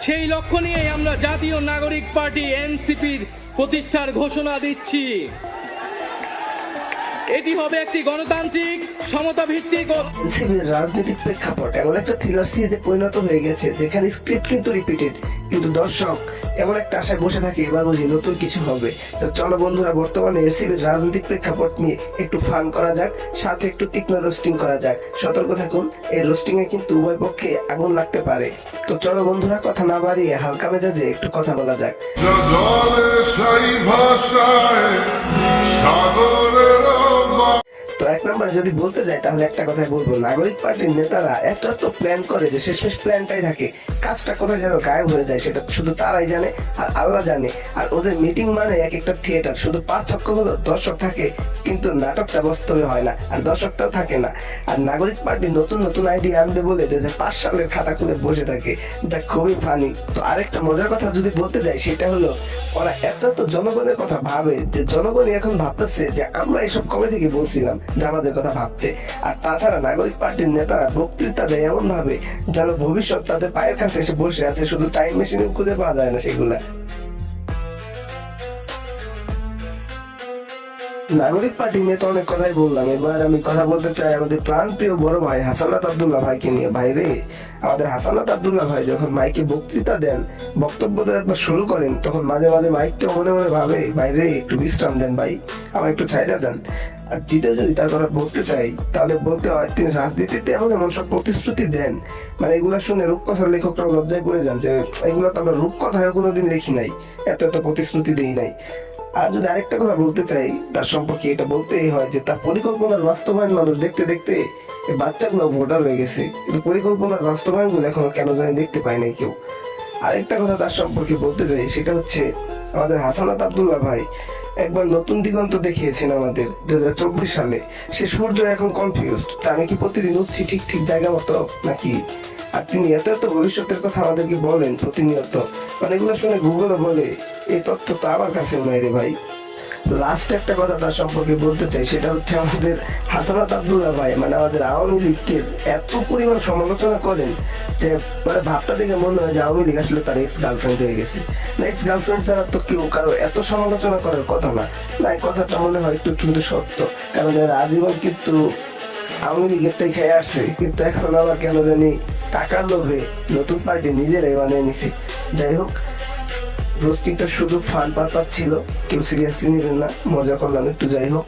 সেই লক্ষ্য নিয়েই আমরা জাতীয় নাগরিক পার্টি এনসিপির প্রতিষ্ঠার ঘোষণা দিচ্ছি। এটি হবে একটি গণতান্ত্রিক সমতা ভিত্তিক এনসিপির রাজনৈতিক প্রেক্ষাপট এমন একটা থ্রিলার সিরিজে পরিণত হয়ে গেছে যেখানে স্ক্রিপ্ট কিন্তু রিপিটেড, কিন্তু দর্শক এমন একটা আশায় বসে থাকে এবার বুঝি নতুন কিছু হবে। তো চলো বন্ধুরা, বর্তমানে এনসিপির রাজনৈতিক প্রেক্ষাপট নিয়ে একটু ফান করা যাক, সাথে একটু তীক্ষ্ণ রোস্টিং করা যাক। সতর্ক থাকুন, এই রোস্টিং এ কিন্তু উভয় পক্ষে আগুন লাগতে পারে। তো চলো বন্ধুরা, কথা না বাড়িয়ে হালকা মেজাজে একটু কথা বলা যাক। তো এক নম্বরে যদি বলতে যাই তাহলে একটা কথাই বলবো, নাগরিক পার্টির নেতারা এত প্ল্যান করে যে শেষমেশ প্ল্যানটাই থাকে, কাজটা কোথায় যেন গায়েব হয়ে যায় সেটা শুধু তারাই জানে আর আল্লাহ জানে। আর ওদের মিটিং মানে এক একটা থিয়েটার, শুধু পার্থক্য হলো দর্শক থাকে কিন্তু নাটকটা বাস্তবে হয় না, আর দর্শকটাও থাকে না। আর নাগরিক পার্টি নতুন নতুন আইডিয়া আনবে বলে 2005 সালের খাতা খুলে বসে থাকে, যা খুবই ফানি। তো আরেকটা মজার কথা যদি বলতে যাই সেটা হলো, ওরা এত জনগণের কথা ভাবে যে জনগণই এখন ভাবতেছে যে আমরা এসব কবে থেকে বলছিলাম যে আমাদের কথা ভাবতে। আর তাছাড়া নাগরিক পার্টির নেতারা বক্তৃতা দেয় এমন ভাবে যেন ভবিষ্যৎ তাদের পায়ের কাছে এসে বসে আছে, শুধু টাইম মেশিনে খুঁজে পাওয়া যায় না সেগুলা। নাগরিক পার্টি নিয়ে তো অনেক কথাই বললাম, এবার আমি কথা বলতে চাই আমাদের প্রাণপ্রিয় বড় ভাই হাসানাত আব্দুল্লাহ ভাইকে নিয়ে। ভাই রে, আমাদের হাসানাত আব্দুল্লাহ ভাই যখন মাইকে বক্তৃতা দেন, বক্তব্য দেওয়া একবার শুরু করেন, তখন মাঝে মাঝে মাইকটা মনে মনে ভাবে, ভাই রে একটু বিশ্রাম দেন ভাই, আমার একটু ছাইড়া দেন। আর দ্বিতীয় যদি তার কথা বলতে চাই তাহলে বলতে হয় তিনি রাজনীতিতে এমন এমন সব প্রতিশ্রুতি দেন, মানে এগুলা শুনে রূপকথার লেখকরা লজ্জায় পড়ে যান যে এগুলো তো আমরা রূপকথায় কোনোদিন লিখি নাই, এত এত প্রতিশ্রুতি দেই নাই। আর যদি আরেকটা কথা বলতে চাই তার সম্পর্কে, এটা বলতেই হয় যে তার পরিকল্পনার বাস্তবায়ন মানুষ দেখতে দেখতে বাচ্চাগুলো ভোটার হয়ে গেছে, কিন্তু পরিকল্পনার বাস্তবায়ন গুলো এখনো কেন জানি দেখতে পায় নাই কেউ। আরেকটা কথা তার সম্পর্কে বলতে চাই, সেটা হচ্ছে আমাদের হাসানাত আব্দুল্লাহ ভাই একবার নতুন দিগন্ত দেখিয়েছেন আমাদের 2024 সালে। সে সূর্য এখন কনফিউজড, আমি কি প্রতিদিন উঠছি ঠিক ঠিক জায়গা মতো নাকি। আর তিনি এত এত ভবিষ্যতের কথা আমাদেরকে বলেন প্রতিনিয়ত, মানে এগুলো শুনে গুগলও বলে এই তথ্য তো আমার কাছে নাই রে ভাই। লাস্ট একটা কথা তার সম্পর্কে বলতে চাই, সেটা হচ্ছে আমাদের হাসানাত আব্দুল্লাহ ভাই মানে আমাদের আওয়ামী লীগকে এত পরিমাণ সমালোচনা করেন যে মানে ভাবটা দেখে মনে হয় যে আওয়ামী লীগ আসলে তার এক্স গার্লফ্রেন্ড হয়ে গেছে। না, এক্স গার্লফ্রেন্ড ছাড়া তো কেউ কারো এত সমালোচনা করার কথা না। না, এই কথাটা মনে হয় একটু কিন্তু সত্য, কারণ এর আজীবন কিন্তু আওয়ামী লীগেরটাই খেয়ে আসছে, কিন্তু এখন আবার কেন জানি টাকার লোভে নতুন পার্টি নিজেরাই বানিয়ে নিছে। যাই হোক, রোস্টিংটা শুধু ফান পারপাস ছিল, কেউ সিরিয়াসলি নেবেন না, মজা করলাম একটু। যাই হোক,